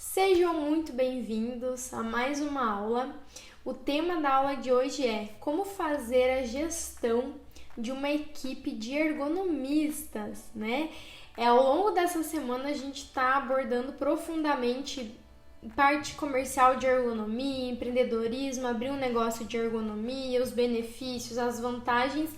Sejam muito bem-vindos a mais uma aula. O tema da aula de hoje é como fazer a gestão de uma equipe de ergonomistas, né? Ao longo dessa semana a gente está abordando profundamente parte comercial de ergonomia, empreendedorismo, abrir um negócio de ergonomia, os benefícios, as vantagens.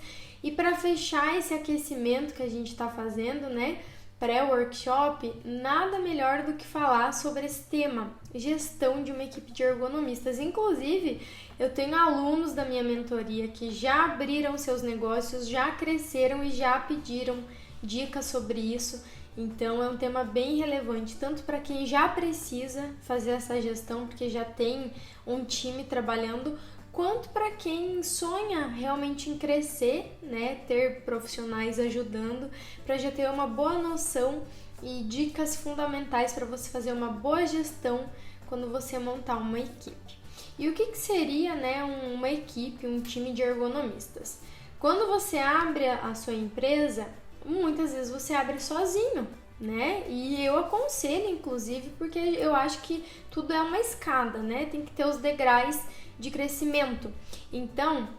E para fechar esse aquecimento que a gente está fazendo, né? Pré-workshop, nada melhor do que falar sobre esse tema, gestão de uma equipe de ergonomistas. Inclusive, eu tenho alunos da minha mentoria que já abriram seus negócios, já cresceram e já pediram dicas sobre isso. Então, é um tema bem relevante, tanto para quem já precisa fazer essa gestão, porque já tem um time trabalhando, quanto para quem sonha realmente em crescer, né, ter profissionais ajudando, para já ter uma boa noção e dicas fundamentais para você fazer uma boa gestão quando você montar uma equipe. E o que seria, né, uma equipe, um time de ergonomistas? Quando você abre a sua empresa, muitas vezes você abre sozinho, né? E eu aconselho, inclusive, porque eu acho que tudo é uma escada, né? Tem que ter os degraus de crescimento. Então,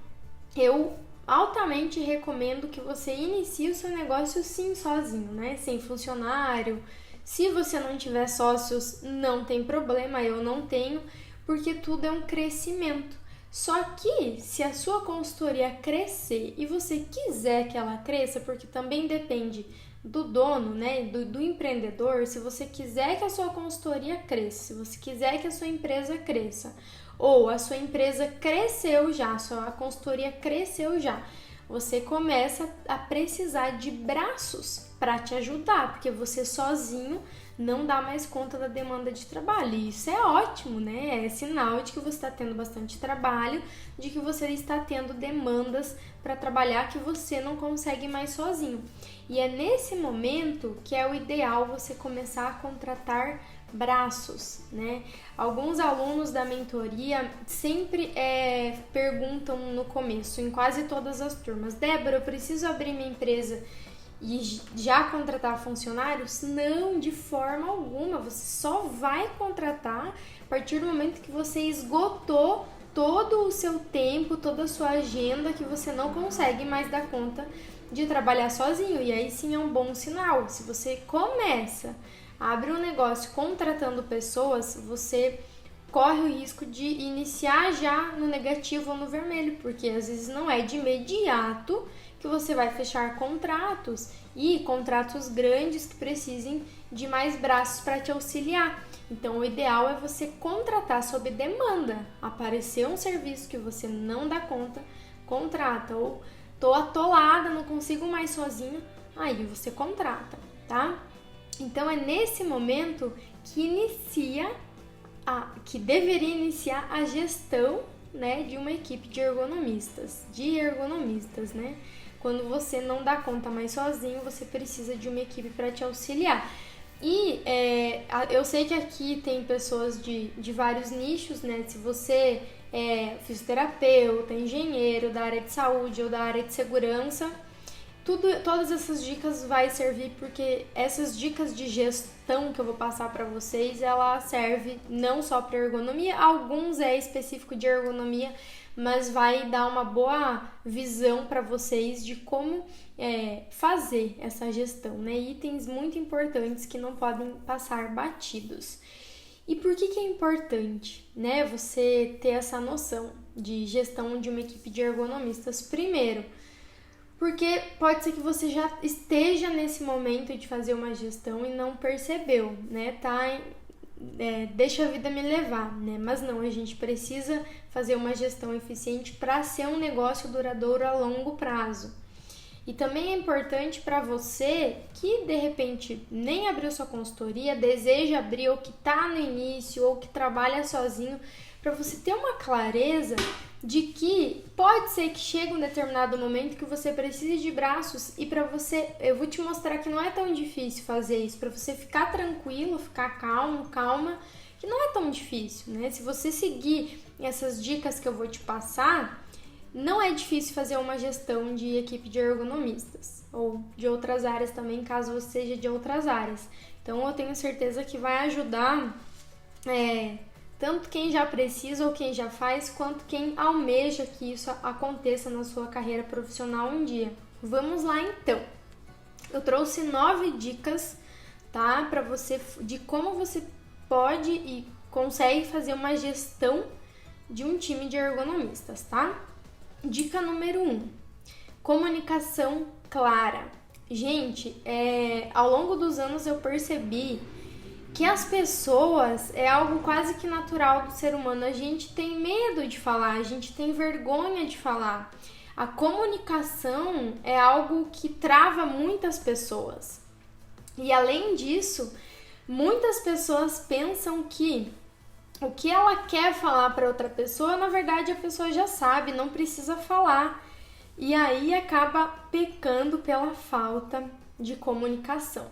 eu altamente recomendo que você inicie o seu negócio sim sozinho, né? Sem funcionário. Se você não tiver sócios, não tem problema, eu não tenho, porque tudo é um crescimento. Só que se a sua consultoria crescer e você quiser que ela cresça, porque também depende do dono, né, do empreendedor, se você quiser que a sua consultoria cresça, se você quiser que a sua empresa cresça, ou a sua empresa cresceu já, a consultoria cresceu já, você começa a precisar de braços para te ajudar, porque você sozinho não dá mais conta da demanda de trabalho. E isso é ótimo, né? É sinal de que você está tendo bastante trabalho, de que você está tendo demandas para trabalhar que você não consegue mais sozinho. E é nesse momento que é o ideal você começar a contratar braços, né? Alguns alunos da mentoria sempre perguntam no começo, em quase todas as turmas: Débora, eu preciso abrir minha empresa e já contratar funcionários? Não, de forma alguma. Você só vai contratar a partir do momento que você esgotou todo o seu tempo, toda a sua agenda, que você não consegue mais dar conta de trabalhar sozinho. E aí sim é um bom sinal. Se você começa a abrir um negócio contratando pessoas, você corre o risco de iniciar já no negativo ou no vermelho, porque às vezes não é de imediato que você vai fechar contratos, e contratos grandes que precisem de mais braços para te auxiliar. Então o ideal é você contratar sob demanda. Apareceu um serviço que você não dá conta, contrata. Ou tô atolada, não consigo mais sozinho, aí você contrata, tá? Então é nesse momento que deveria iniciar a gestão, né, de uma equipe de ergonomistas, né? Quando você não dá conta mais sozinho, você precisa de uma equipe para te auxiliar. E eu sei que aqui tem pessoas de vários nichos, né? Se você é fisioterapeuta, engenheiro da área de saúde ou da área de segurança, todas essas dicas vai servir, porque essas dicas de gestão que eu vou passar para vocês, ela serve não só para ergonomia, alguns é específico de ergonomia, mas vai dar uma boa visão para vocês de como fazer essa gestão, né? Itens muito importantes que não podem passar batidos. E por que é importante, né, você ter essa noção de gestão de uma equipe de ergonomistas? Primeiro, porque pode ser que você já esteja nesse momento de fazer uma gestão e não percebeu, né? Deixa a vida me levar, né? Mas não, a gente precisa fazer uma gestão eficiente para ser um negócio duradouro a longo prazo. E também é importante para você que de repente nem abriu sua consultoria, deseja abrir, ou que está no início, ou que trabalha sozinho, para você ter uma clareza de que pode ser que chegue um determinado momento que você precise de braços, e para você, eu vou te mostrar que não é tão difícil fazer isso, para você ficar tranquilo, ficar calma, que não é tão difícil, né? Se você seguir essas dicas que eu vou te passar, não é difícil fazer uma gestão de equipe de ergonomistas, ou de outras áreas também, caso você seja de outras áreas. Então eu tenho certeza que vai ajudar tanto quem já precisa ou quem já faz, quanto quem almeja que isso aconteça na sua carreira profissional um dia. Vamos lá então. Eu trouxe 9 dicas, tá, para você, de como você pode e consegue fazer uma gestão de um time de ergonomistas, tá? Dica número 1, comunicação clara. Gente, ao longo dos anos eu percebi que as pessoas é algo quase que natural do ser humano. A gente tem medo de falar, a gente tem vergonha de falar. A comunicação é algo que trava muitas pessoas. E além disso, muitas pessoas pensam que o que ela quer falar para outra pessoa, na verdade a pessoa já sabe, não precisa falar. E aí acaba pecando pela falta de comunicação.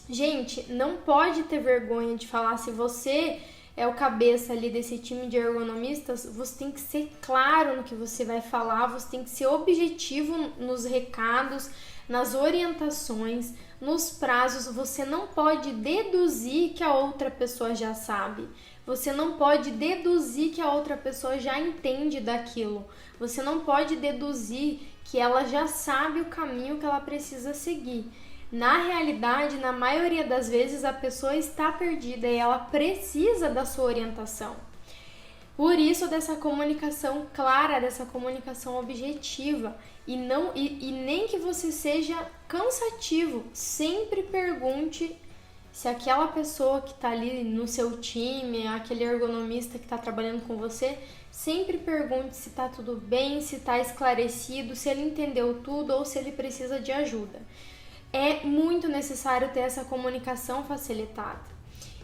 Gente, não pode ter vergonha de falar. Se você é o cabeça ali desse time de ergonomistas, você tem que ser claro no que você vai falar, você tem que ser objetivo nos recados, nas orientações, nos prazos. Você não pode deduzir que a outra pessoa já sabe. Você não pode deduzir que a outra pessoa já entende daquilo. Você não pode deduzir que ela já sabe o caminho que ela precisa seguir. Na realidade, na maioria das vezes, a pessoa está perdida e ela precisa da sua orientação. Por isso, dessa comunicação clara, dessa comunicação objetiva. E nem que você seja cansativo. Sempre pergunte se aquela pessoa que está ali no seu time, aquele ergonomista que está trabalhando com você, sempre pergunte se está tudo bem, se está esclarecido, se ele entendeu tudo ou se ele precisa de ajuda. É muito necessário ter essa comunicação facilitada.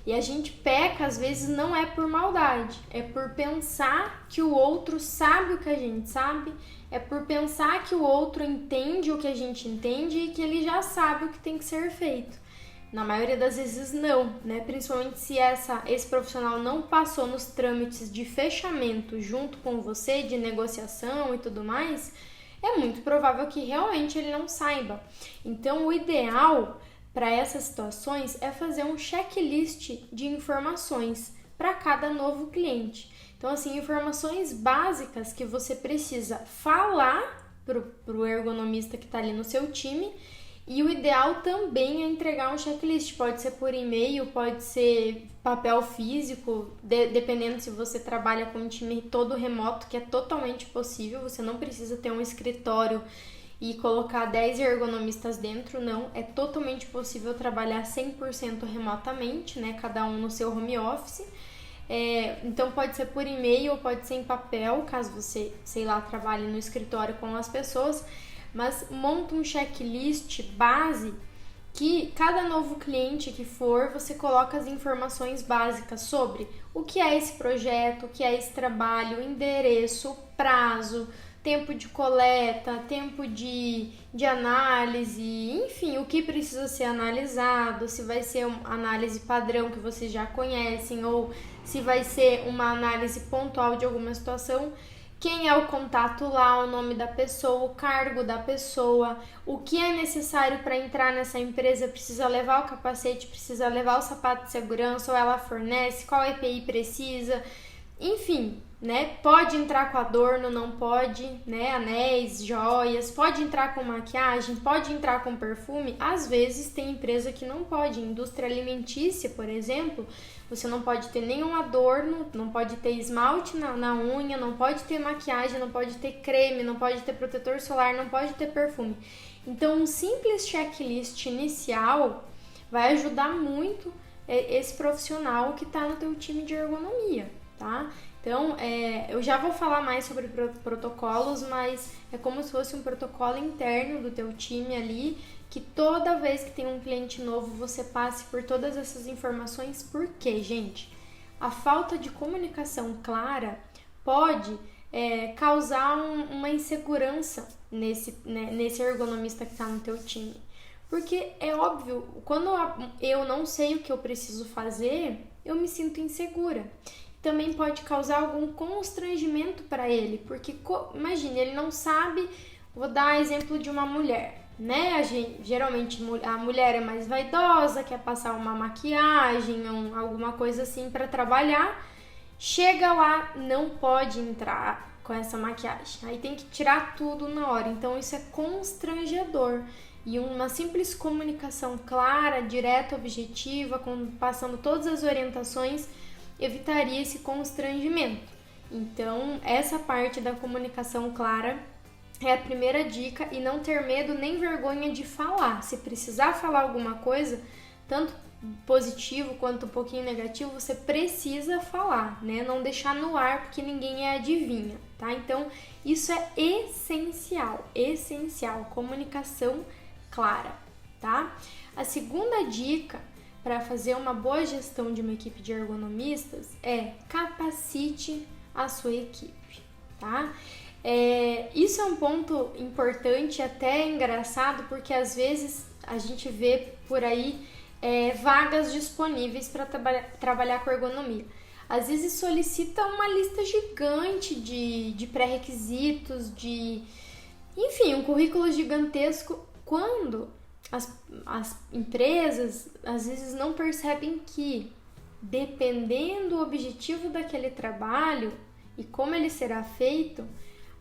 E a gente peca, às vezes, não é por maldade, é por pensar que o outro sabe o que a gente sabe, é por pensar que o outro entende o que a gente entende e que ele já sabe o que tem que ser feito. Na maioria das vezes não, né? Principalmente se esse profissional não passou nos trâmites de fechamento junto com você, de negociação e tudo mais, é muito provável que realmente ele não saiba. Então, o ideal para essas situações é fazer um checklist de informações para cada novo cliente. Então, assim, informações básicas que você precisa falar para o ergonomista que está ali no seu time. E o ideal também é entregar um checklist. Pode ser por e-mail, pode ser papel físico, dependendo se você trabalha com um time todo remoto, que é totalmente possível. Você não precisa ter um escritório e colocar 10 ergonomistas dentro, não. É totalmente possível trabalhar 100% remotamente, né? Cada um no seu home office. Então pode ser por e-mail ou pode ser em papel, caso você, sei lá, trabalhe no escritório com as pessoas. Mas monta um checklist base que cada novo cliente que for, você coloca as informações básicas sobre o que é esse projeto, o que é esse trabalho, endereço, prazo, tempo de coleta, tempo de análise, enfim, o que precisa ser analisado, se vai ser uma análise padrão que vocês já conhecem ou se vai ser uma análise pontual de alguma situação. Quem é o contato lá, o nome da pessoa, o cargo da pessoa, o que é necessário para entrar nessa empresa, precisa levar o capacete, precisa levar o sapato de segurança, ou ela fornece, qual EPI precisa, enfim, né? Pode entrar com adorno, não pode, né? Anéis, joias, pode entrar com maquiagem, pode entrar com perfume. Às vezes tem empresa que não pode, indústria alimentícia, por exemplo, você não pode ter nenhum adorno, não pode ter esmalte na unha, não pode ter maquiagem, não pode ter creme, não pode ter protetor solar, não pode ter perfume. Então, um simples checklist inicial vai ajudar muito esse profissional que está no teu time de ergonomia, tá? Então, eu já vou falar mais sobre protocolos, mas é como se fosse um protocolo interno do teu time ali, que toda vez que tem um cliente novo, você passe por todas essas informações. Por quê, gente? A falta de comunicação clara pode causar uma insegurança nesse ergonomista que está no teu time. Porque é óbvio, quando eu não sei o que eu preciso fazer, eu me sinto insegura. Também pode causar algum constrangimento para ele, porque imagine, ele não sabe, vou dar exemplo de uma mulher, né? Geralmente a mulher é mais vaidosa, quer passar uma maquiagem, alguma coisa assim para trabalhar. Chega lá, não pode entrar com essa maquiagem. Aí tem que tirar tudo na hora. Então isso é constrangedor. E uma simples comunicação clara, direta, objetiva, passando todas as orientações, evitaria esse constrangimento. Então, essa parte da comunicação clara é a primeira dica, e não ter medo nem vergonha de falar. Se precisar falar alguma coisa, tanto positivo quanto um pouquinho negativo, você precisa falar, né? Não deixar no ar, porque ninguém adivinha, tá? Então, isso é essencial, comunicação clara, tá? A segunda dica para fazer uma boa gestão de uma equipe de ergonomistas é capacite a sua equipe, tá? Isso é um ponto importante, até engraçado, porque às vezes a gente vê por aí vagas disponíveis para trabalhar com ergonomia. Às vezes solicita uma lista gigante de pré-requisitos, enfim, um currículo gigantesco, quando as empresas às vezes não percebem que, dependendo do objetivo daquele trabalho e como ele será feito,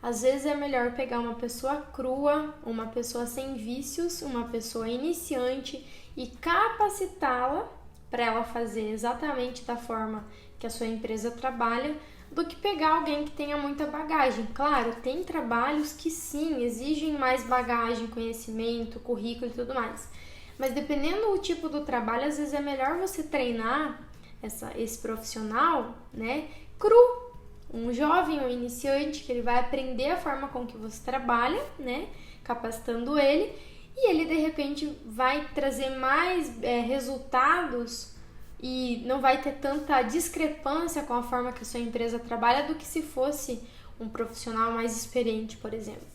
às vezes é melhor pegar uma pessoa crua, uma pessoa sem vícios, uma pessoa iniciante e capacitá-la para ela fazer exatamente da forma que a sua empresa trabalha, do que pegar alguém que tenha muita bagagem. Claro, tem trabalhos que sim, exigem mais bagagem, conhecimento, currículo e tudo mais. Mas dependendo do tipo do trabalho, às vezes é melhor você treinar esse profissional, né, cru. Um jovem, um iniciante, que ele vai aprender a forma com que você trabalha, né, capacitando ele, e ele de repente vai trazer mais resultados e não vai ter tanta discrepância com a forma que a sua empresa trabalha do que se fosse um profissional mais experiente, por exemplo.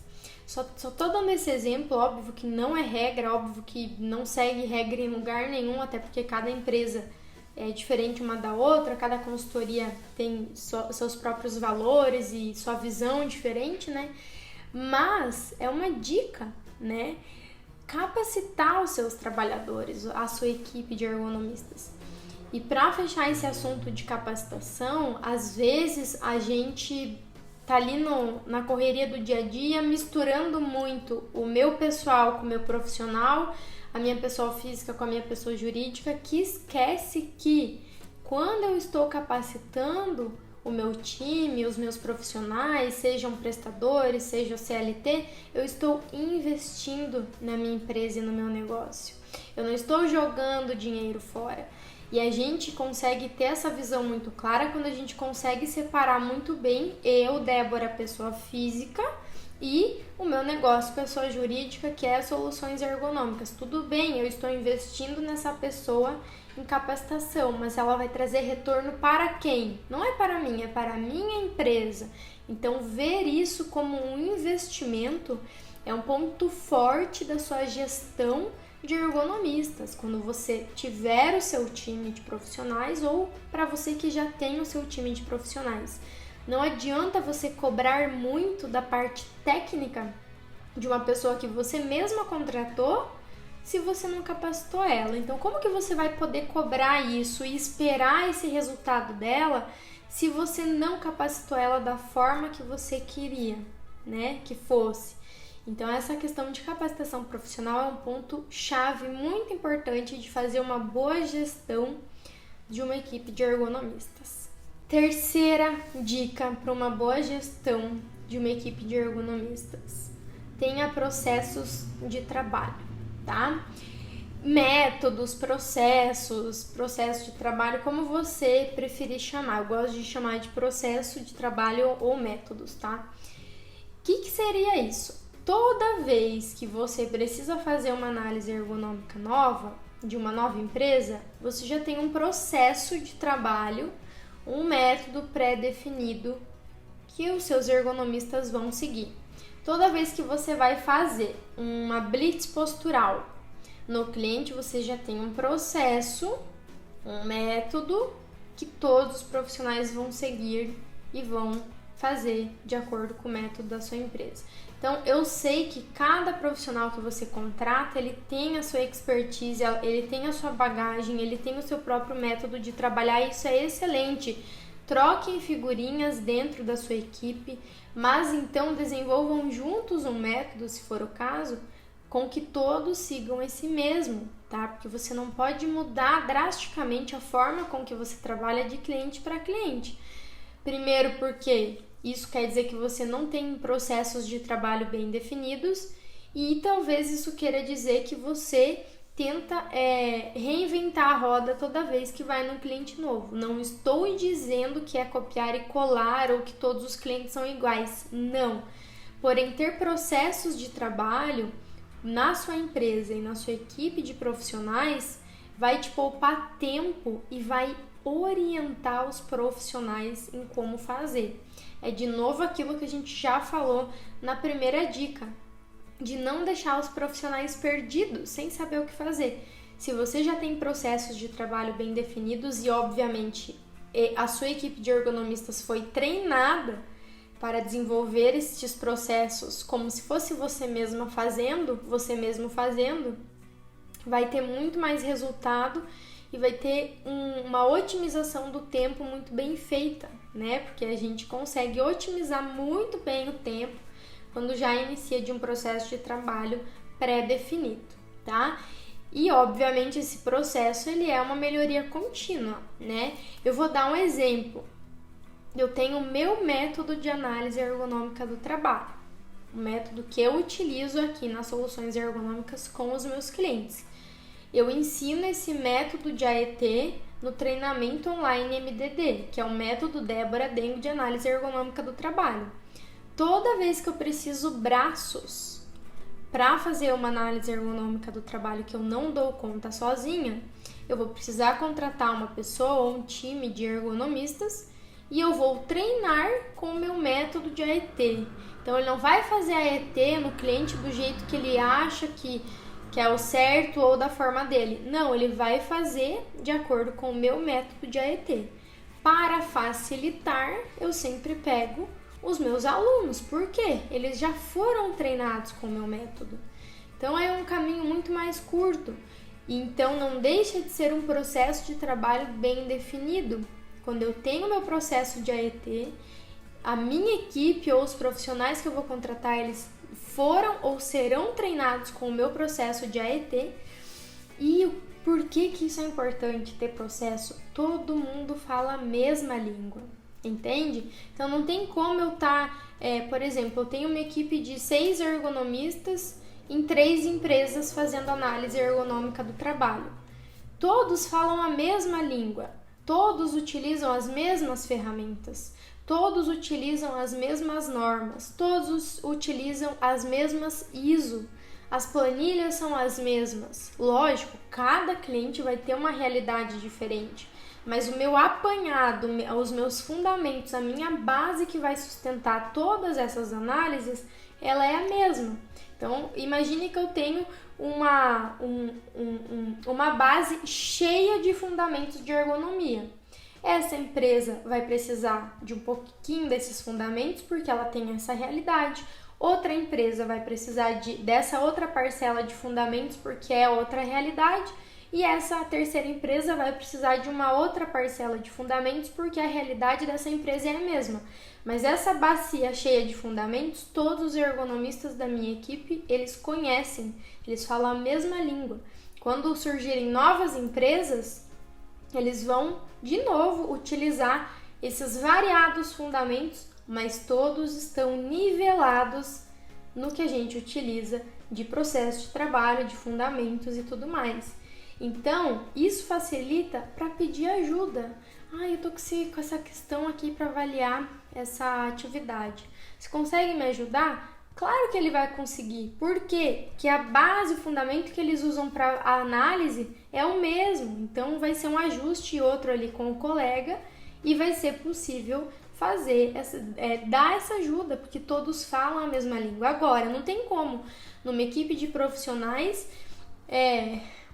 Só tô dando esse exemplo, óbvio que não é regra, óbvio que não segue regra em lugar nenhum, até porque cada empresa é diferente uma da outra, cada consultoria tem seus próprios valores e sua visão diferente, né? Mas é uma dica, né? Capacitar os seus trabalhadores, a sua equipe de ergonomistas. E para fechar esse assunto de capacitação, às vezes a gente tá ali na correria do dia a dia, misturando muito o meu pessoal com o meu profissional, a minha pessoa física com a minha pessoa jurídica, que esquece que quando eu estou capacitando o meu time, os meus profissionais, sejam prestadores, sejam CLT, eu estou investindo na minha empresa e no meu negócio. Eu não estou jogando dinheiro fora. E a gente consegue ter essa visão muito clara quando a gente consegue separar muito bem eu, Débora, pessoa física, e o meu negócio, pessoa jurídica, que é soluções ergonômicas. Tudo bem, eu estou investindo nessa pessoa em capacitação, mas ela vai trazer retorno para quem? Não é para mim, é para a minha empresa. Então, ver isso como um investimento é um ponto forte da sua gestão de ergonomistas, quando você tiver o seu time de profissionais ou para você que já tem o seu time de profissionais. Não adianta você cobrar muito da parte técnica de uma pessoa que você mesma contratou se você não capacitou ela. Então, como que você vai poder cobrar isso e esperar esse resultado dela se você não capacitou ela da forma que você queria, né, que fosse? Então, essa questão de capacitação profissional é um ponto chave muito importante de fazer uma boa gestão de uma equipe de ergonomistas. Terceira dica para uma boa gestão de uma equipe de ergonomistas: tenha processos de trabalho, tá? Métodos, processos de trabalho, como você preferir chamar. Eu gosto de chamar de processo de trabalho ou métodos, tá? O que seria isso? Toda vez que você precisa fazer uma análise ergonômica nova, de uma nova empresa, você já tem um processo de trabalho, um método pré-definido que os seus ergonomistas vão seguir. Toda vez que você vai fazer uma blitz postural no cliente, você já tem um processo, um método que todos os profissionais vão seguir e vão fazer de acordo com o método da sua empresa. Então, eu sei que cada profissional que você contrata, ele tem a sua expertise, ele tem a sua bagagem, ele tem o seu próprio método de trabalhar, e isso é excelente. Troquem figurinhas dentro da sua equipe, mas então desenvolvam juntos um método, se for o caso, com que todos sigam esse mesmo, tá? Porque você não pode mudar drasticamente a forma com que você trabalha de cliente para cliente. Primeiro porque isso quer dizer que você não tem processos de trabalho bem definidos, e talvez isso queira dizer que você tenta reinventar a roda toda vez que vai num cliente novo. Não estou dizendo que é copiar e colar ou que todos os clientes são iguais, não. Porém, ter processos de trabalho na sua empresa e na sua equipe de profissionais vai te poupar tempo e vai orientar os profissionais em como fazer. É de novo aquilo que a gente já falou na primeira dica, de não deixar os profissionais perdidos, sem saber o que fazer. Se você já tem processos de trabalho bem definidos e, obviamente, a sua equipe de ergonomistas foi treinada para desenvolver esses processos como se fosse você mesmo fazendo, vai ter muito mais resultado e vai ter uma otimização do tempo muito bem feita, né? Porque a gente consegue otimizar muito bem o tempo quando já inicia de um processo de trabalho pré-definido, tá? E, obviamente, esse processo, ele é uma melhoria contínua, né? Eu vou dar um exemplo. Eu tenho o meu método de análise ergonômica do trabalho, o método que eu utilizo aqui nas soluções ergonômicas com os meus clientes. Eu ensino esse método de AET no treinamento online MDD, que é o método Débora Dengo de análise ergonômica do trabalho. Toda vez que eu preciso braços para fazer uma análise ergonômica do trabalho que eu não dou conta sozinha, eu vou precisar contratar uma pessoa ou um time de ergonomistas e eu vou treinar com o meu método de AET. Então, ele não vai fazer AET no cliente do jeito que ele acha que é o certo ou da forma dele. Não, ele vai fazer de acordo com o meu método de AET. Para facilitar, eu sempre pego os meus alunos. Por quê? Eles já foram treinados com o meu método. Então, é um caminho muito mais curto. Então, não deixa de ser um processo de trabalho bem definido. Quando eu tenho meu processo de AET, a minha equipe ou os profissionais que eu vou contratar, eles foram ou serão treinados com o meu processo de AET. E por que isso é importante ter processo? Todo mundo fala a mesma língua, entende? Então não tem como eu estar, por exemplo, eu tenho uma equipe de 6 ergonomistas em 3 empresas fazendo análise ergonômica do trabalho. Todos falam a mesma língua, todos utilizam as mesmas ferramentas, todos utilizam as mesmas normas, todos utilizam as mesmas ISO, as planilhas são as mesmas. Lógico, cada cliente vai ter uma realidade diferente, mas o meu apanhado, os meus fundamentos, a minha base que vai sustentar todas essas análises, ela é a mesma. Então, imagine que eu tenho uma base cheia de fundamentos de ergonomia. Essa empresa vai precisar de um pouquinho desses fundamentos porque ela tem essa realidade. Outra empresa vai precisar dessa outra parcela de fundamentos porque é outra realidade. E essa terceira empresa vai precisar de uma outra parcela de fundamentos porque a realidade dessa empresa é a mesma. Mas essa bacia cheia de fundamentos, todos os ergonomistas da minha equipe, eles conhecem, eles falam a mesma língua. Quando surgirem novas empresas, eles vão, de novo, utilizar esses variados fundamentos, mas todos estão nivelados no que a gente utiliza de processo de trabalho, de fundamentos e tudo mais. Então, isso facilita para pedir ajuda. Eu tô com essa questão aqui para avaliar essa atividade. Você consegue me ajudar? Claro que ele vai conseguir. Por quê? Porque a base, o fundamento que eles usam para a análise é o mesmo. Então, vai ser um ajuste e outro ali com o colega e vai ser possível fazer, dar essa ajuda, porque todos falam a mesma língua. Agora, não tem como, numa equipe de profissionais,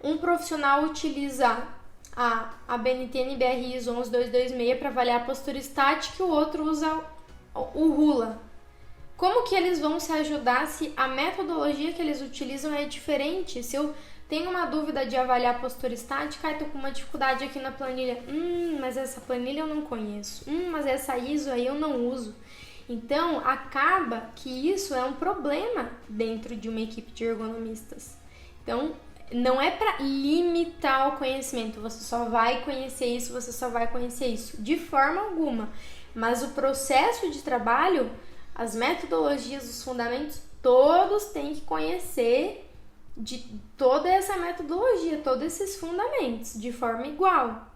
um profissional utiliza a BNT NBR ISO 11226 para avaliar a postura estática e o outro usa o RULA. Como que eles vão se ajudar se a metodologia que eles utilizam é diferente? Se eu tenho uma dúvida de avaliar a postura estática, tô com uma dificuldade aqui na planilha. Mas essa planilha eu não conheço. Mas essa ISO aí eu não uso. Então, acaba que isso é um problema dentro de uma equipe de ergonomistas. Então, não é para limitar o conhecimento, você só vai conhecer isso, você só vai conhecer isso, de forma alguma. Mas o processo de trabalho, as metodologias, os fundamentos, todos têm que conhecer de toda essa metodologia, todos esses fundamentos, de forma igual.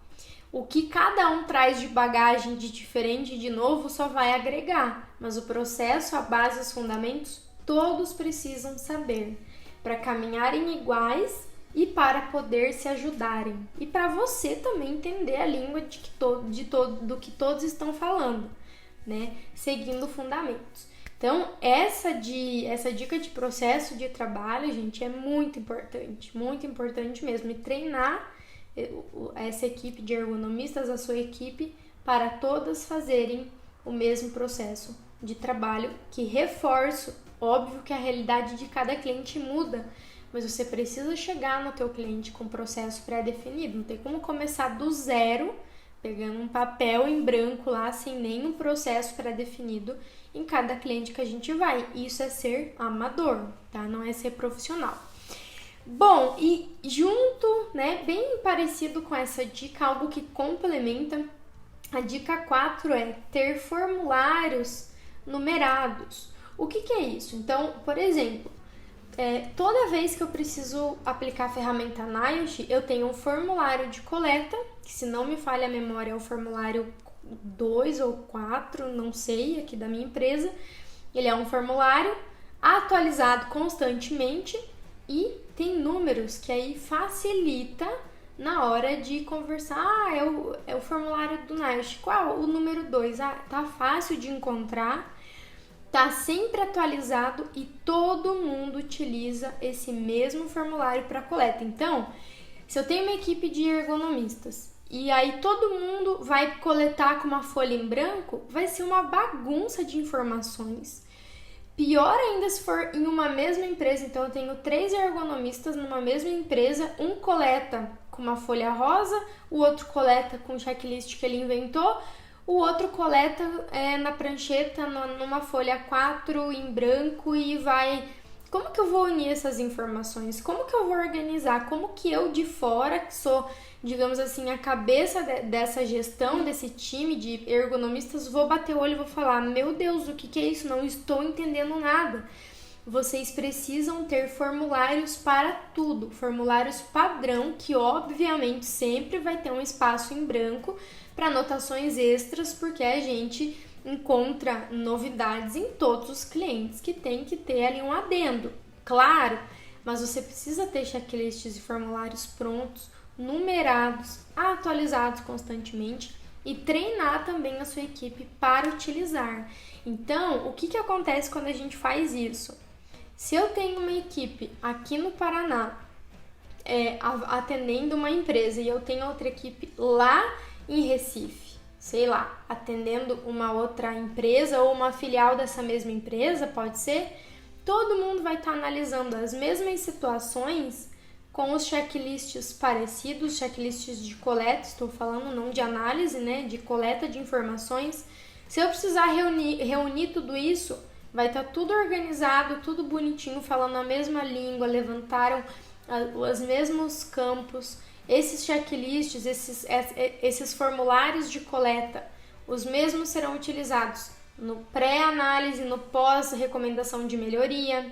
O que cada um traz de bagagem de diferente, de novo, só vai agregar. Mas o processo, a base, os fundamentos, todos precisam saber para caminharem iguais e para poder se ajudarem. E para você também entender a língua do que todos estão falando, né? Seguindo fundamentos. Então, essa dica de processo de trabalho, gente, é muito importante mesmo. E treinar essa equipe de ergonomistas, a sua equipe, para todas fazerem o mesmo processo de trabalho, que reforço, óbvio que a realidade de cada cliente muda, mas você precisa chegar no teu cliente com um processo pré-definido, não tem como começar do zero, pegando um papel em branco lá, sem nenhum processo pré-definido em cada cliente que a gente vai. Isso é ser amador, tá? Não é ser profissional. Bom, e junto, né, bem parecido com essa dica, algo que complementa, a dica 4 é ter formulários numerados. O que é isso? Então, por exemplo, toda vez que eu preciso aplicar a ferramenta NIOSH, eu tenho um formulário de coleta, que se não me falha a memória é o formulário 2 ou 4, não sei, aqui da minha empresa. Ele é um formulário atualizado constantemente e tem números que aí facilita na hora de conversar. É o formulário do NIOSH. Qual? O número 2. Tá fácil de encontrar, tá sempre atualizado e todo mundo utiliza esse mesmo formulário para coleta. Então, se eu tenho uma equipe de ergonomistas e aí todo mundo vai coletar com uma folha em branco, vai ser uma bagunça de informações. Pior ainda se for em uma mesma empresa. Então, eu tenho 3 ergonomistas numa mesma empresa, um coleta com uma folha rosa, o outro coleta com o checklist que ele inventou, o outro coleta na prancheta, numa folha 4 em branco e vai... Como que eu vou unir essas informações? Como que eu vou organizar? Como que eu de fora, que sou, digamos assim, a cabeça dessa gestão, desse time de ergonomistas, vou bater o olho e vou falar, meu Deus, o que é isso? Não estou entendendo nada. Vocês precisam ter formulários para tudo, formulários padrão, que obviamente sempre vai ter um espaço em branco para anotações extras, porque a gente encontra novidades em todos os clientes que tem que ter ali um adendo, claro, mas você precisa ter checklists e formulários prontos, numerados, atualizados constantemente e treinar também a sua equipe para utilizar. Então, o que acontece quando a gente faz isso? Se eu tenho uma equipe aqui no Paraná atendendo uma empresa e eu tenho outra equipe lá em Recife, sei lá, atendendo uma outra empresa ou uma filial dessa mesma empresa, pode ser, todo mundo vai estar analisando as mesmas situações com os checklists parecidos, checklists de coleta, estou falando não de análise, né, de coleta de informações. Se eu precisar reunir tudo isso, vai estar tudo organizado, tudo bonitinho, falando a mesma língua, levantaram os mesmos campos. Esses checklists, esses formulários de coleta, os mesmos serão utilizados no pré-análise, no pós-recomendação de melhoria.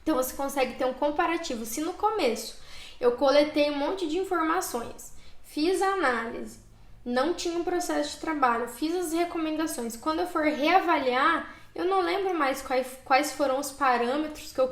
Então, você consegue ter um comparativo. Se no começo eu coletei um monte de informações, fiz a análise, não tinha um processo de trabalho, fiz as recomendações, quando eu for reavaliar, eu não lembro mais quais foram os parâmetros que eu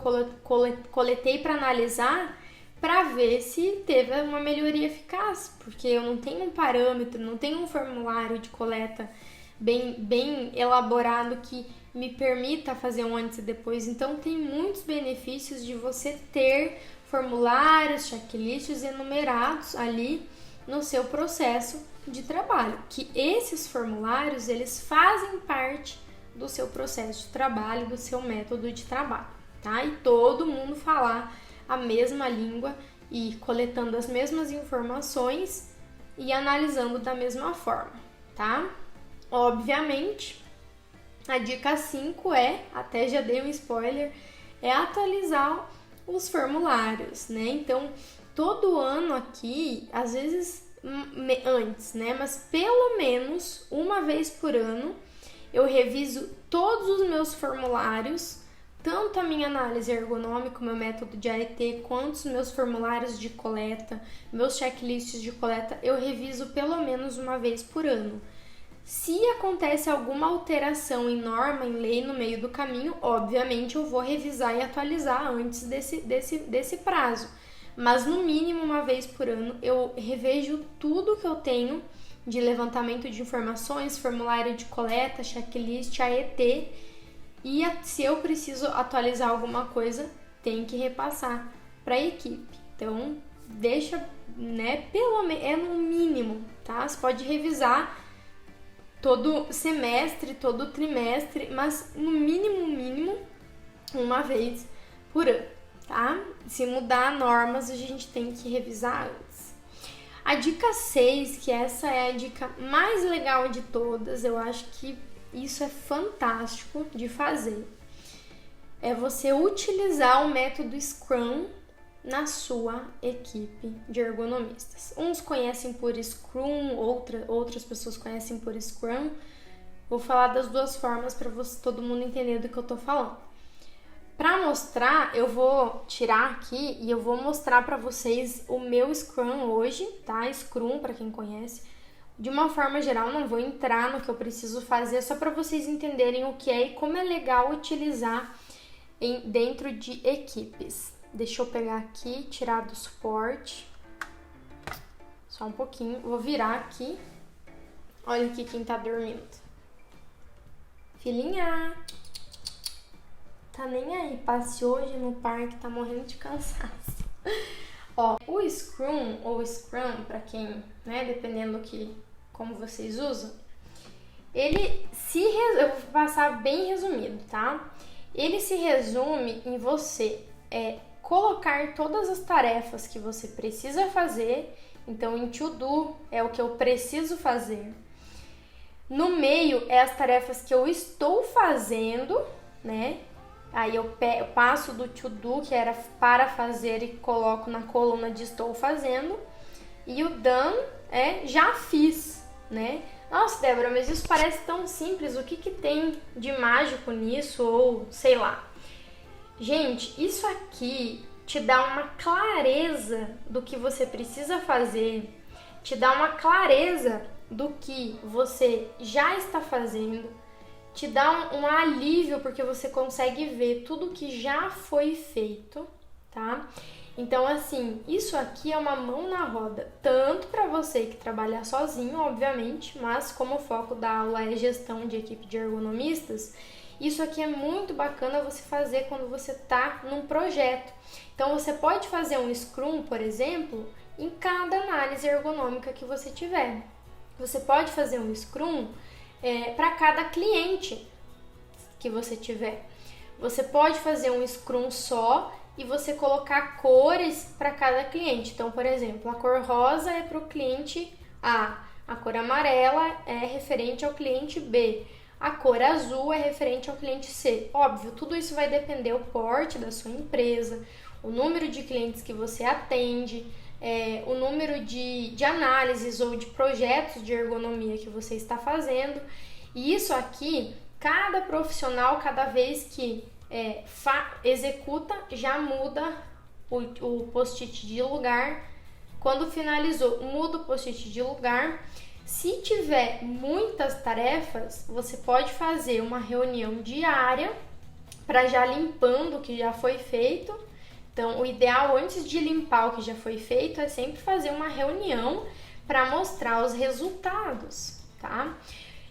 coletei para analisar, para ver se teve uma melhoria eficaz, porque eu não tenho um parâmetro, não tenho um formulário de coleta bem elaborado que me permita fazer um antes e depois. Então, tem muitos benefícios de você ter formulários, checklists enumerados ali no seu processo de trabalho, que esses formulários, eles fazem parte do seu processo de trabalho, do seu método de trabalho, tá? E todo mundo falar a mesma língua e coletando as mesmas informações e analisando da mesma forma, tá? Obviamente, a dica 5 até já dei um spoiler, é atualizar os formulários, né? Então, todo ano aqui, às vezes antes, né? Mas pelo menos uma vez por ano, eu reviso todos os meus formulários, tanto a minha análise ergonômica, meu método de AET, quanto os meus formulários de coleta, meus checklists de coleta, eu reviso pelo menos uma vez por ano. Se acontece alguma alteração em norma, em lei no meio do caminho, obviamente eu vou revisar e atualizar antes desse prazo. Mas no mínimo uma vez por ano eu revejo tudo que eu tenho de levantamento de informações, formulário de coleta, checklist, AET, e se eu preciso atualizar alguma coisa, tem que repassar para a equipe. Então, deixa, né, pelo menos, é no mínimo, tá? Você pode revisar todo semestre, todo trimestre, mas no mínimo, uma vez por ano, tá? Se mudar normas, a gente tem que revisar antes. A dica 6, que essa é a dica mais legal de todas, eu acho que isso é fantástico de fazer, é você utilizar o método Scrum na sua equipe de ergonomistas. Uns conhecem por Scrum, outras pessoas conhecem por Scrum. Vou falar das duas formas para todo mundo entender do que eu tô falando. Para mostrar, eu vou tirar aqui e eu vou mostrar para vocês o meu Scrum hoje, tá? Scrum, para quem conhece. De uma forma geral, não vou entrar no que eu preciso fazer, só para vocês entenderem o que é e como é legal utilizar dentro de equipes. Deixa eu pegar aqui, tirar do suporte. Só um pouquinho. Vou virar aqui. Olha aqui quem tá dormindo. Filhinha. Tá nem aí. Passeou hoje no parque, tá morrendo de cansaço. Ó, o Scrum ou Scrum, pra quem, né, dependendo como vocês usam, eu vou passar bem resumido, tá? Ele se resume em você colocar todas as tarefas que você precisa fazer. Então, em to do é o que eu preciso fazer. No meio é as tarefas que eu estou fazendo, né? Aí eu passo do to do, que era para fazer, e coloco na coluna de estou fazendo. E o done já fiz, né? Nossa, Débora, mas isso parece tão simples. O que tem de mágico nisso? Ou sei lá. Gente, isso aqui te dá uma clareza do que você precisa fazer, te dá uma clareza do que você já está fazendo, te dá um alívio porque você consegue ver tudo que já foi feito, tá? Então, assim, isso aqui é uma mão na roda, tanto para você que trabalha sozinho, obviamente, mas como o foco da aula é gestão de equipe de ergonomistas, isso aqui é muito bacana você fazer quando você está num projeto. Então, você pode fazer um Scrum, por exemplo, em cada análise ergonômica que você tiver. Você pode fazer um Scrum para cada cliente que você tiver. Você pode fazer um Scrum só e você colocar cores para cada cliente. Então, por exemplo, a cor rosa é para o cliente A, a cor amarela é referente ao cliente B, a cor azul é referente ao cliente C. Óbvio, tudo isso vai depender do porte da sua empresa, o número de clientes que você atende, o número de análises ou de projetos de ergonomia que você está fazendo. E isso aqui, cada profissional, cada vez que executa, já muda o post-it de lugar. Quando finalizou, muda o post-it de lugar. Se tiver muitas tarefas, você pode fazer uma reunião diária para já limpando o que já foi feito. Então, o ideal antes de limpar o que já foi feito é sempre fazer uma reunião para mostrar os resultados, tá?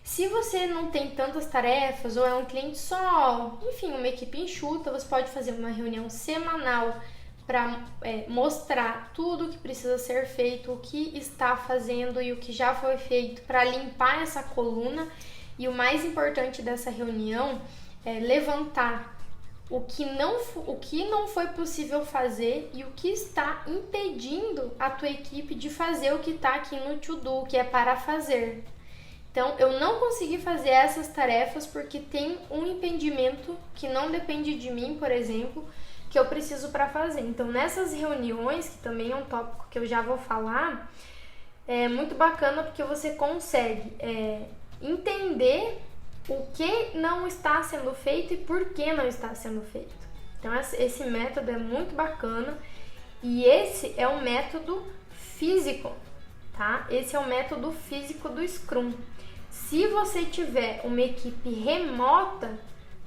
Se você não tem tantas tarefas ou é um cliente só, enfim, uma equipe enxuta, você pode fazer uma reunião semanal para mostrar tudo o que precisa ser feito, o que está fazendo e o que já foi feito para limpar essa coluna E o mais importante dessa reunião é levantar o que não foi possível fazer e o que está impedindo a tua equipe de fazer o que está aqui no to-do, que é para fazer. Então, eu não consegui fazer essas tarefas porque tem um impedimento que não depende de mim, por exemplo, que eu preciso para fazer. Então, nessas reuniões, que também é um tópico que eu já vou falar, é muito bacana porque você consegue entender o que não está sendo feito e por que não está sendo feito. Então, esse método é muito bacana e esse é um método físico, tá? Esse é o método físico do Scrum. Se você tiver uma equipe remota,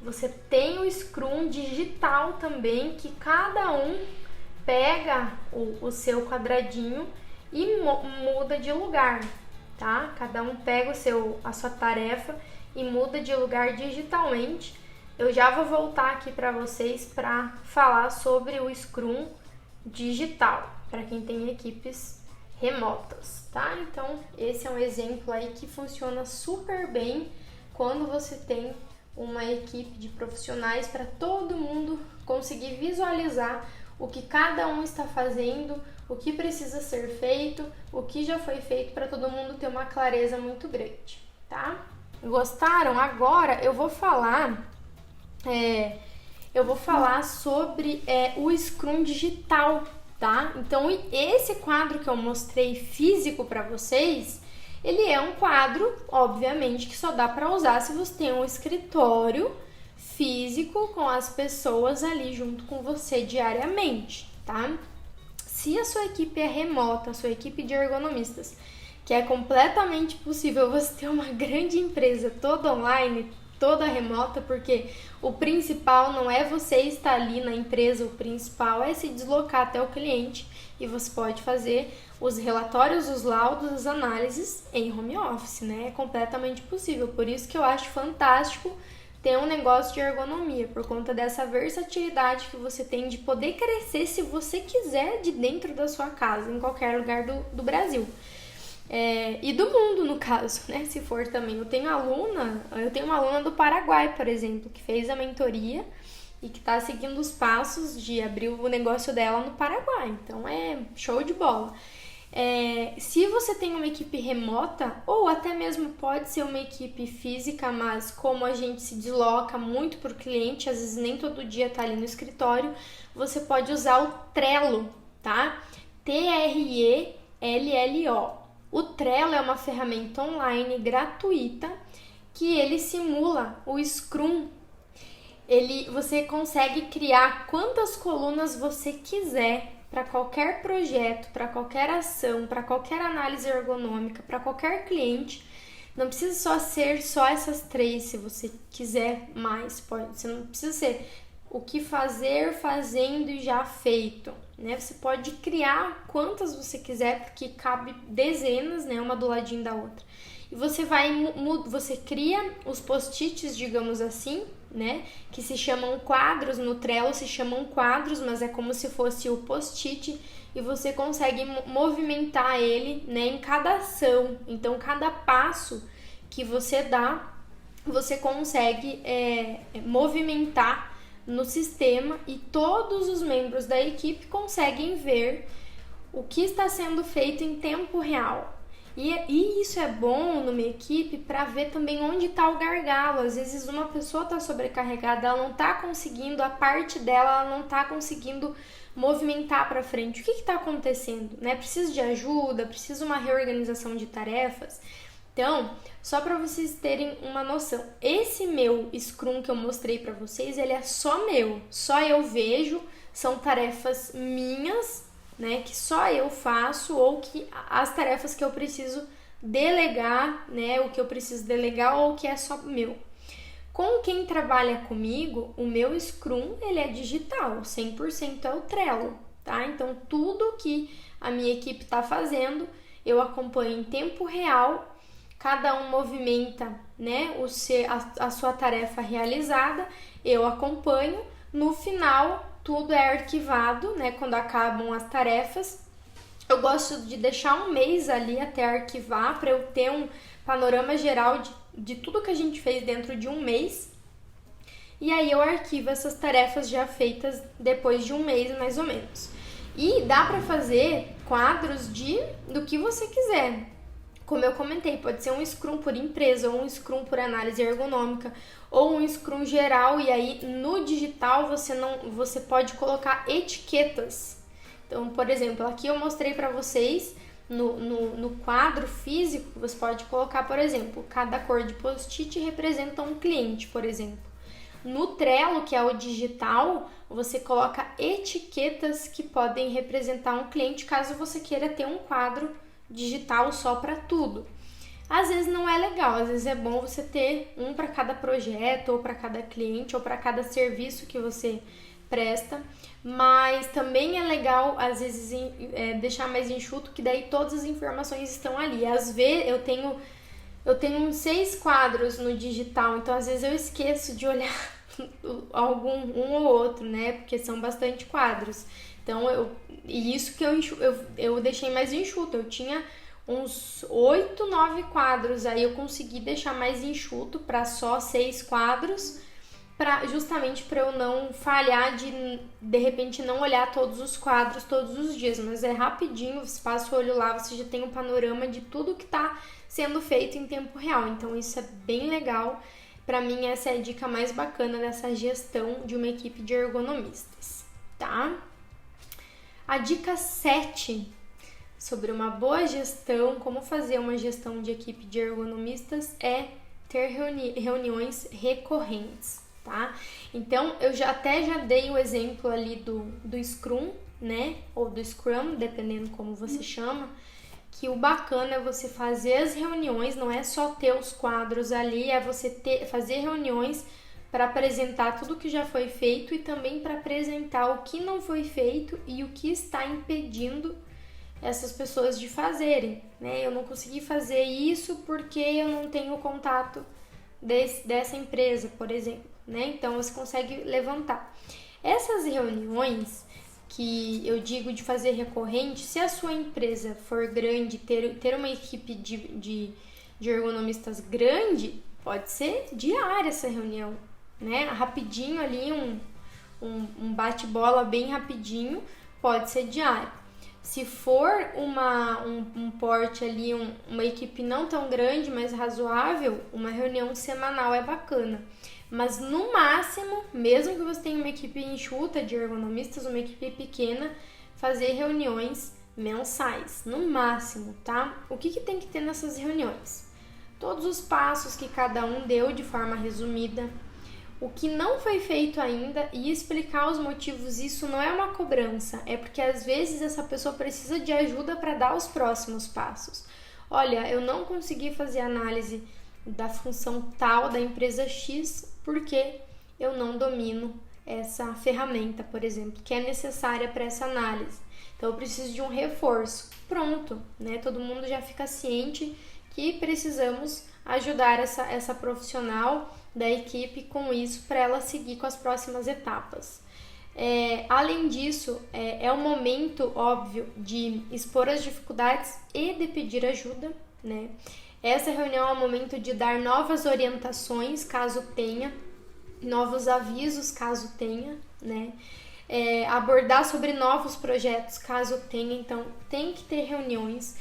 você tem o Scrum digital também, que cada um pega o seu quadradinho e muda de lugar, tá? Cada um pega a sua tarefa e muda de lugar digitalmente. Eu já vou voltar aqui para vocês para falar sobre o Scrum digital, para quem tem equipes remotas, tá? Então, esse é um exemplo aí que funciona super bem quando você tem uma equipe de profissionais para todo mundo conseguir visualizar o que cada um está fazendo, o que precisa ser feito, o que já foi feito, para todo mundo ter uma clareza muito grande, tá? Gostaram? Agora eu vou falar sobre o Scrum digital, tá? Então, esse quadro que eu mostrei físico para vocês, ele é um quadro, obviamente, que só dá para usar se você tem um escritório físico com as pessoas ali junto com você diariamente, tá? Se a sua equipe é remota, a sua equipe de ergonomistas, que é completamente possível você ter uma grande empresa toda online, toda remota, porque o principal não é você estar ali na empresa, o principal é se deslocar até o cliente e você pode fazer os relatórios, os laudos, as análises em home office, né? É completamente possível, por isso que eu acho fantástico ter um negócio de ergonomia, por conta dessa versatilidade que você tem de poder crescer se você quiser de dentro da sua casa, em qualquer lugar do Brasil. E do mundo, no caso, né? Se for também. Eu tenho uma aluna do Paraguai, por exemplo, que fez a mentoria e que está seguindo os passos de abrir o negócio dela no Paraguai. Então, é show de bola. Se você tem uma equipe remota, ou até mesmo pode ser uma equipe física, mas como a gente se desloca muito para o cliente, às vezes nem todo dia está ali no escritório, você pode usar o Trello, tá? Trello. O Trello é uma ferramenta online gratuita que ele simula o Scrum. Você consegue criar quantas colunas você quiser para qualquer projeto, para qualquer ação, para qualquer análise ergonômica, para qualquer cliente. Não precisa ser só essas 3, se você quiser mais. Você não precisa ser o que fazer, fazendo e já feito, né? Você pode criar quantas você quiser, porque cabe dezenas, né? Uma do ladinho da outra. E você cria os post-its, digamos assim, né? Que se chamam quadros, no Trello se chamam quadros, mas é como se fosse o post-it, e você consegue movimentar ele, né, em cada ação. Então, cada passo que você dá, você consegue movimentar no sistema, e todos os membros da equipe conseguem ver o que está sendo feito em tempo real. E isso é bom numa equipe para ver também onde está o gargalo. Às vezes uma pessoa está sobrecarregada, ela não está conseguindo, a parte dela, ela não está conseguindo movimentar para frente. O que está acontecendo? Né? Precisa de ajuda, precisa uma reorganização de tarefas. Então, só para vocês terem uma noção, esse meu Scrum que eu mostrei para vocês, ele é só meu, só eu vejo, são tarefas minhas, né, que só eu faço, ou que as tarefas que eu preciso delegar, né, o que eu preciso delegar ou que é só meu. Com quem trabalha comigo, o meu Scrum, ele é digital, 100% é o Trello, tá? Então, tudo que a minha equipe está fazendo, eu acompanho em tempo real. Cada um movimenta, né, a sua tarefa realizada, eu acompanho. No final, tudo é arquivado, né, quando acabam as tarefas. Eu gosto de deixar um mês ali até arquivar, para eu ter um panorama geral de tudo que a gente fez dentro de um mês. E aí eu arquivo essas tarefas já feitas depois de um mês, mais ou menos. E dá para fazer quadros do que você quiser. Como eu comentei, pode ser um Scrum por empresa, ou um Scrum por análise ergonômica, ou um Scrum geral, e aí no digital você pode colocar etiquetas. Então, por exemplo, aqui eu mostrei para vocês no quadro físico, você pode colocar, por exemplo, cada cor de post-it representa um cliente, por exemplo. No Trello, que é o digital, você coloca etiquetas que podem representar um cliente, caso você queira ter um quadro digital só para tudo. Às vezes não é legal, às vezes é bom você ter um para cada projeto, ou para cada cliente, ou para cada serviço que você presta, mas também é legal às vezes deixar mais enxuto, que daí todas as informações estão ali. Às vezes eu tenho 6 quadros no digital, então às vezes eu esqueço de olhar um ou outro, né? Porque são bastante quadros. Então, isso que eu deixei mais enxuto. Eu tinha uns 8, 9 quadros, aí eu consegui deixar mais enxuto para só 6 quadros, justamente para eu não falhar de repente não olhar todos os quadros todos os dias, mas é rapidinho, você passa o olho lá, você já tem um panorama de tudo que está sendo feito em tempo real, então isso é bem legal. Para mim essa é a dica mais bacana dessa gestão de uma equipe de ergonomistas, tá? A dica 7 sobre uma boa gestão, como fazer uma gestão de equipe de ergonomistas, é ter reuniões recorrentes, tá? Então, eu já dei o exemplo ali do Scrum, né? Ou do Scrum, dependendo como você chama, que o bacana é você fazer as reuniões, não é só ter os quadros ali, é você fazer reuniões para apresentar tudo que já foi feito e também para apresentar o que não foi feito e o que está impedindo essas pessoas de fazerem, né? Eu não consegui fazer isso porque eu não tenho contato dessa empresa, por exemplo, né? Então você consegue levantar. Essas reuniões que eu digo de fazer recorrente, se a sua empresa for grande, ter uma equipe de ergonomistas grande, pode ser diária essa reunião, né? Rapidinho ali, um bate-bola bem rapidinho, pode ser diário. Se for um porte ali, uma equipe não tão grande, mas razoável, uma reunião semanal é bacana. Mas no máximo, mesmo que você tenha uma equipe enxuta de ergonomistas, uma equipe pequena, fazer reuniões mensais, no máximo, tá? O que tem que ter nessas reuniões? Todos os passos que cada um deu de forma resumida, o que não foi feito ainda e explicar os motivos. Isso não é uma cobrança, é porque às vezes essa pessoa precisa de ajuda para dar os próximos passos. Olha, eu não consegui fazer análise da função tal da empresa X porque eu não domino essa ferramenta, por exemplo, que é necessária para essa análise. Então eu preciso de um reforço. Pronto, né? Todo mundo já fica ciente que precisamos ajudar essa profissional da equipe com isso para ela seguir com as próximas etapas. Além disso, é um momento óbvio de expor as dificuldades e de pedir ajuda, né? Essa reunião é um momento de dar novas orientações, caso tenha, novos avisos, caso tenha, né? Abordar sobre novos projetos, caso tenha. Então, tem que ter reuniões.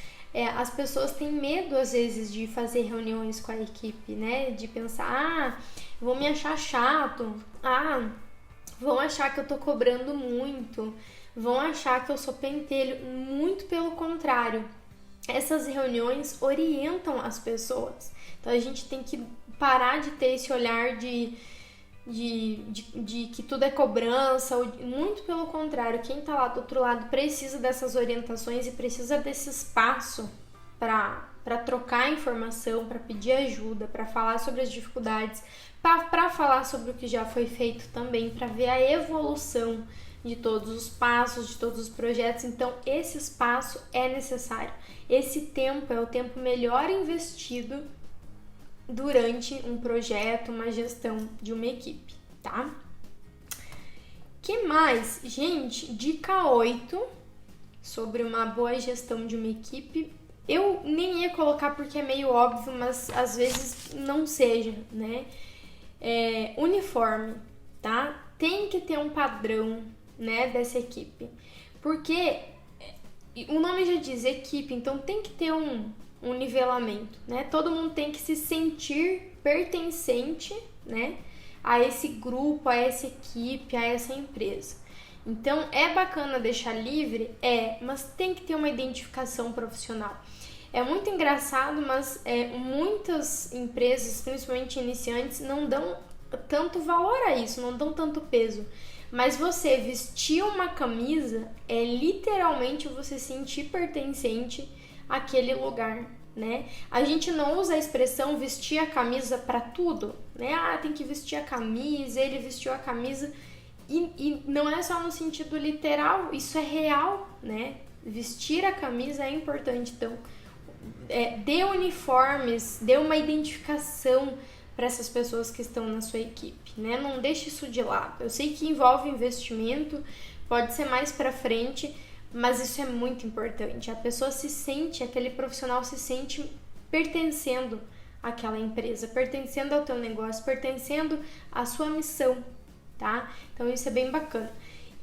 As pessoas têm medo, às vezes, de fazer reuniões com a equipe, né? De pensar, vão me achar chato, vão achar que eu tô cobrando muito, vão achar que eu sou pentelho. Muito pelo contrário. Essas reuniões orientam as pessoas. Então, a gente tem que parar de ter esse olhar de que tudo é cobrança. Muito pelo contrário, quem está lá do outro lado precisa dessas orientações e precisa desse espaço para trocar informação, para pedir ajuda, para falar sobre as dificuldades, para falar sobre o que já foi feito também, para ver a evolução de todos os passos, de todos os projetos. Então, esse espaço é necessário. Esse tempo é o tempo melhor investido durante um projeto, uma gestão de uma equipe, tá? Que mais? Gente, dica 8 sobre uma boa gestão de uma equipe eu nem ia colocar porque é meio óbvio, mas às vezes não seja, né? Uniforme, tá? Tem que ter um padrão, né, dessa equipe. Porque o nome já diz equipe, então tem que ter um nivelamento, né? Todo mundo tem que se sentir pertencente, né, a esse grupo, a essa equipe, a essa empresa. Então, é bacana deixar livre? Mas tem que ter uma identificação profissional. É muito engraçado, mas muitas empresas, principalmente iniciantes, não dão tanto valor a isso, não dão tanto peso. Mas você vestir uma camisa é literalmente você sentir pertencente àquele lugar, né? A gente não usa a expressão vestir a camisa para tudo, né? Tem que vestir a camisa, ele vestiu a camisa. E não é só no sentido literal, isso é real, né? Vestir a camisa é importante. Então, dê uniformes, dê uma identificação para essas pessoas que estão na sua equipe, né? Não deixe isso de lado. Eu sei que envolve investimento, pode ser mais para frente, mas isso é muito importante. A pessoa se sente, aquele profissional se sente pertencendo àquela empresa, pertencendo ao teu negócio, pertencendo à sua missão, tá? Então isso é bem bacana.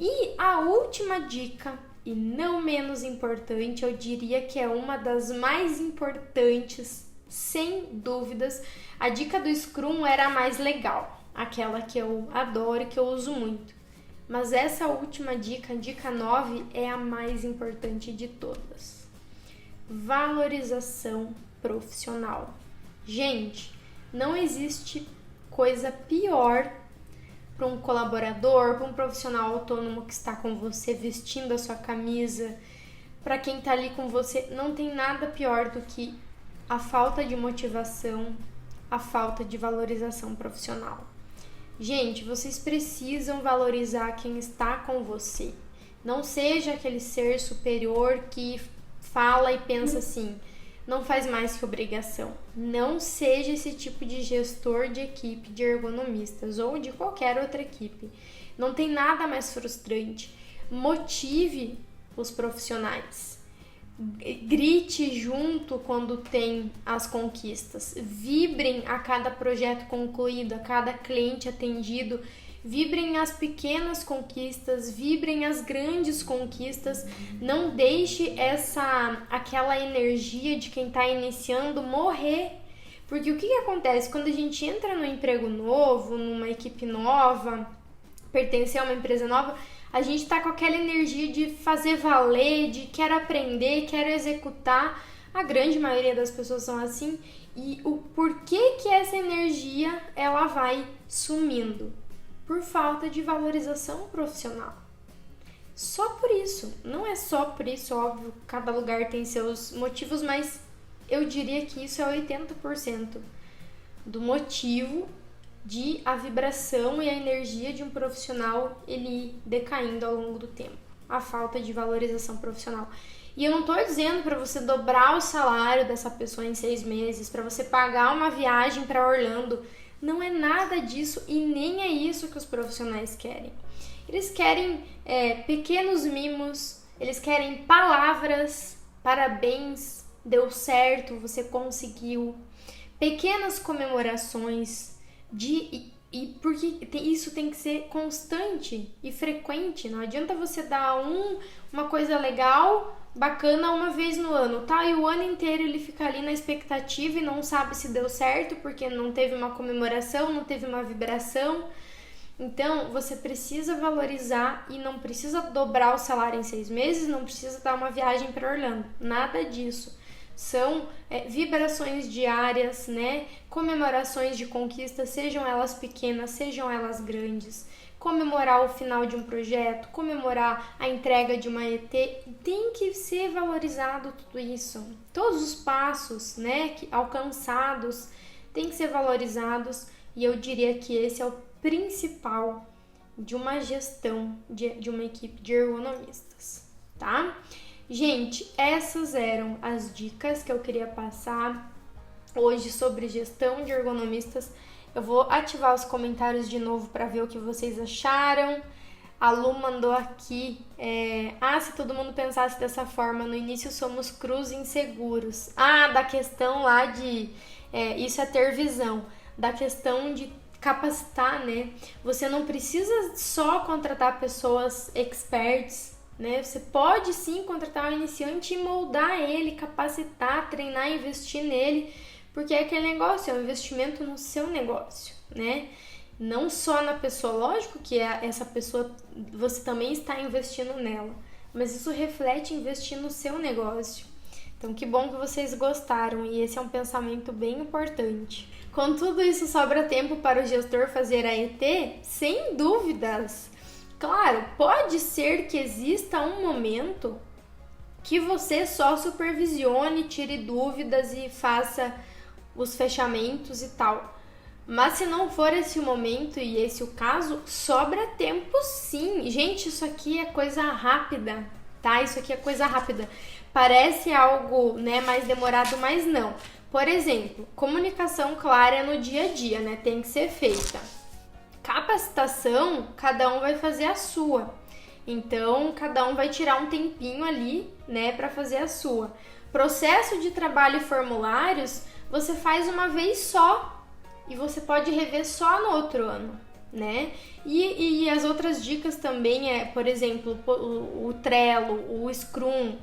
E a última dica, e não menos importante, eu diria que é uma das mais importantes, sem dúvidas. A dica do Scrum era a mais legal, aquela que eu adoro e que eu uso muito. Mas essa última dica, dica 9, é a mais importante de todas. Valorização profissional. Gente, não existe coisa pior para um colaborador, para um profissional autônomo que está com você vestindo a sua camisa, para quem está ali com você, não tem nada pior do que a falta de motivação, a falta de valorização profissional. Gente, vocês precisam valorizar quem está com você. Não seja aquele ser superior que fala e pensa assim, não faz mais que obrigação. Não seja esse tipo de gestor de equipe de ergonomistas ou de qualquer outra equipe. Não tem nada mais frustrante. Motive os profissionais. Grite junto quando tem as conquistas. Vibrem a cada projeto concluído, a cada cliente atendido. Vibrem as pequenas conquistas, vibrem as grandes conquistas. Não deixe aquela energia de quem está iniciando morrer. Porque o que acontece quando a gente entra num emprego novo, numa equipe nova, pertencer a uma empresa nova, a gente tá com aquela energia de fazer valer, de quero aprender, quero executar. A grande maioria das pessoas são assim. E o porquê que essa energia ela vai sumindo? Por falta de valorização profissional. Só por isso. Não é só por isso, óbvio, cada lugar tem seus motivos, mas eu diria que isso é 80% do motivo de a vibração e a energia de um profissional ele ir decaindo ao longo do tempo. A falta de valorização profissional. E eu não estou dizendo para você dobrar o salário dessa pessoa em 6 meses, para você pagar uma viagem para Orlando. Não é nada disso e nem é isso que os profissionais querem. Eles querem pequenos mimos, eles querem palavras, parabéns, deu certo, você conseguiu. Pequenas comemorações, porque isso tem que ser constante e frequente. Não adianta você dar uma coisa legal, bacana uma vez no ano, tá? E o ano inteiro ele fica ali na expectativa e não sabe se deu certo porque não teve uma comemoração, não teve uma vibração. Então, você precisa valorizar e não precisa dobrar o salário em 6 meses, não precisa dar uma viagem para Orlando. Nada disso. São vibrações diárias, né? Comemorações de conquistas, sejam elas pequenas, sejam elas grandes. Comemorar o final de um projeto, comemorar a entrega de uma ET, tem que ser valorizado tudo isso. Todos os passos, né, alcançados, tem que ser valorizados e eu diria que esse é o principal de uma gestão de uma equipe de ergonomistas, tá? Gente, essas eram as dicas que eu queria passar hoje sobre gestão de ergonomistas. Eu vou ativar os comentários de novo para ver o que vocês acharam. A Lu mandou aqui, se todo mundo pensasse dessa forma, no início somos crus e inseguros. Da questão lá de, isso é ter visão, da questão de capacitar, né? Você não precisa só contratar pessoas experts, né? Você pode sim contratar um iniciante e moldar ele, capacitar, treinar, investir nele, porque é aquele negócio, é um investimento no seu negócio, né? Não só na pessoa, lógico que essa pessoa, você também está investindo nela, mas isso reflete investir no seu negócio. Então, que bom que vocês gostaram e esse é um pensamento bem importante. Com tudo isso, sobra tempo para o gestor fazer a ET? Sem dúvidas! Claro, pode ser que exista um momento que você só supervisione, tire dúvidas e faça os fechamentos e tal. Mas se não for esse o momento e esse o caso, sobra tempo sim. Gente, isso aqui é coisa rápida, tá? Isso aqui é coisa rápida. Parece algo, né, mais demorado, mas não. Por exemplo, comunicação clara no dia a dia, né? Tem que ser feita. Capacitação, cada um vai fazer a sua. Então, cada um vai tirar um tempinho ali, né, para fazer a sua. Processo de trabalho e formulários, você faz uma vez só. E você pode rever só no outro ano, né? E as outras dicas também por exemplo, o Trello, o Scrum.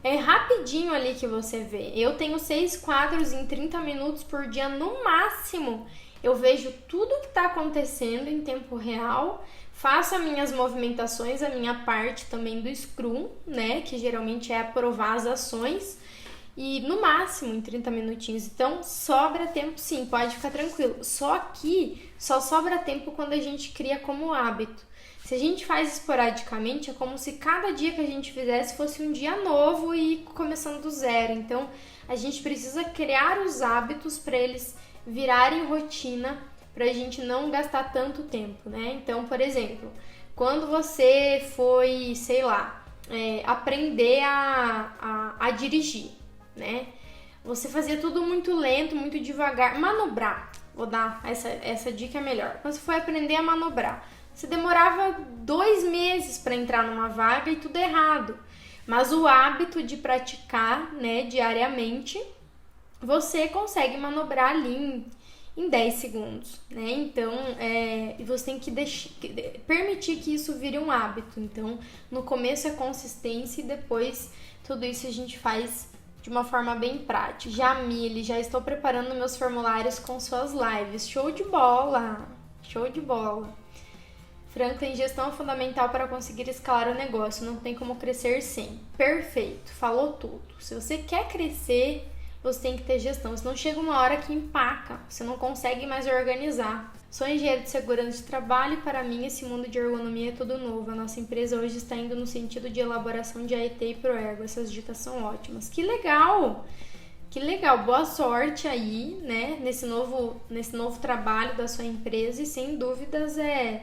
É rapidinho ali que você vê. Eu tenho 6 quadros em 30 minutos por dia no máximo. Eu vejo tudo que está acontecendo em tempo real, faço as minhas movimentações, a minha parte também do Scrum, né? Que geralmente é aprovar as ações. E no máximo em 30 minutinhos. Então, sobra tempo sim, pode ficar tranquilo. Só que só sobra tempo quando a gente cria como hábito. Se a gente faz esporadicamente, é como se cada dia que a gente fizesse fosse um dia novo e começando do zero. Então, a gente precisa criar os hábitos para eles virarem rotina, para a gente não gastar tanto tempo, né? Então, por exemplo, quando você foi, sei lá, aprender a dirigir, né? Você fazia tudo muito lento, muito devagar. Manobrar, vou dar essa dica é melhor. Quando você foi aprender a manobrar, você demorava 2 meses para entrar numa vaga e tudo errado. Mas o hábito de praticar, né, diariamente, você consegue manobrar ali em 10 segundos, né? Então, você tem que permitir que isso vire um hábito. Então, no começo é consistência e depois tudo isso a gente faz de uma forma bem prática. Jamile, já estou preparando meus formulários com suas lives. Show de bola! Show de bola! Franklin, gestão é fundamental para conseguir escalar o negócio. Não tem como crescer sem. Perfeito, falou tudo. Se você quer crescer, você tem que ter gestão. Senão chega uma hora que empaca. Você não consegue mais organizar. Sou engenheiro de segurança de trabalho e para mim esse mundo de ergonomia é tudo novo. A nossa empresa hoje está indo no sentido de elaboração de AET e ProErgo. Essas dicas são ótimas. Que legal! Que legal! Boa sorte aí, né? Nesse novo trabalho da sua empresa e sem dúvidas é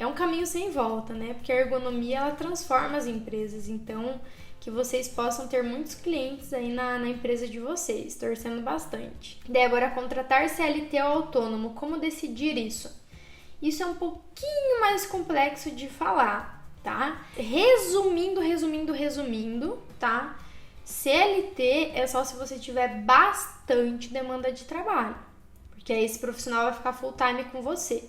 um caminho sem volta, né? Porque a ergonomia ela transforma as empresas. Então, que vocês possam ter muitos clientes aí na empresa de vocês, torcendo bastante. Débora, contratar CLT ou autônomo, como decidir isso? Isso é um pouquinho mais complexo de falar, tá? Resumindo, tá? CLT é só se você tiver bastante demanda de trabalho, porque aí esse profissional vai ficar full time com você.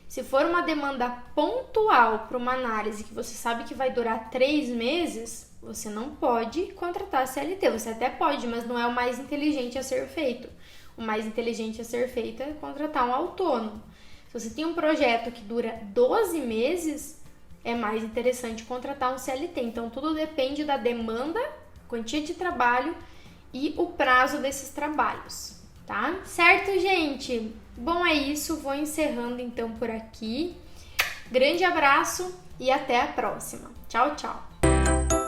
Se for uma demanda pontual para uma análise que você sabe que vai durar 3 meses, você não pode contratar CLT. Você até pode, mas não é o mais inteligente a ser feito. O mais inteligente a ser feito é contratar um autônomo. Se você tem um projeto que dura 12 meses, é mais interessante contratar um CLT. Então, tudo depende da demanda, quantia de trabalho e o prazo desses trabalhos, tá? Certo, gente? Bom, é isso. Vou encerrando então por aqui. Grande abraço e até a próxima. Tchau, tchau!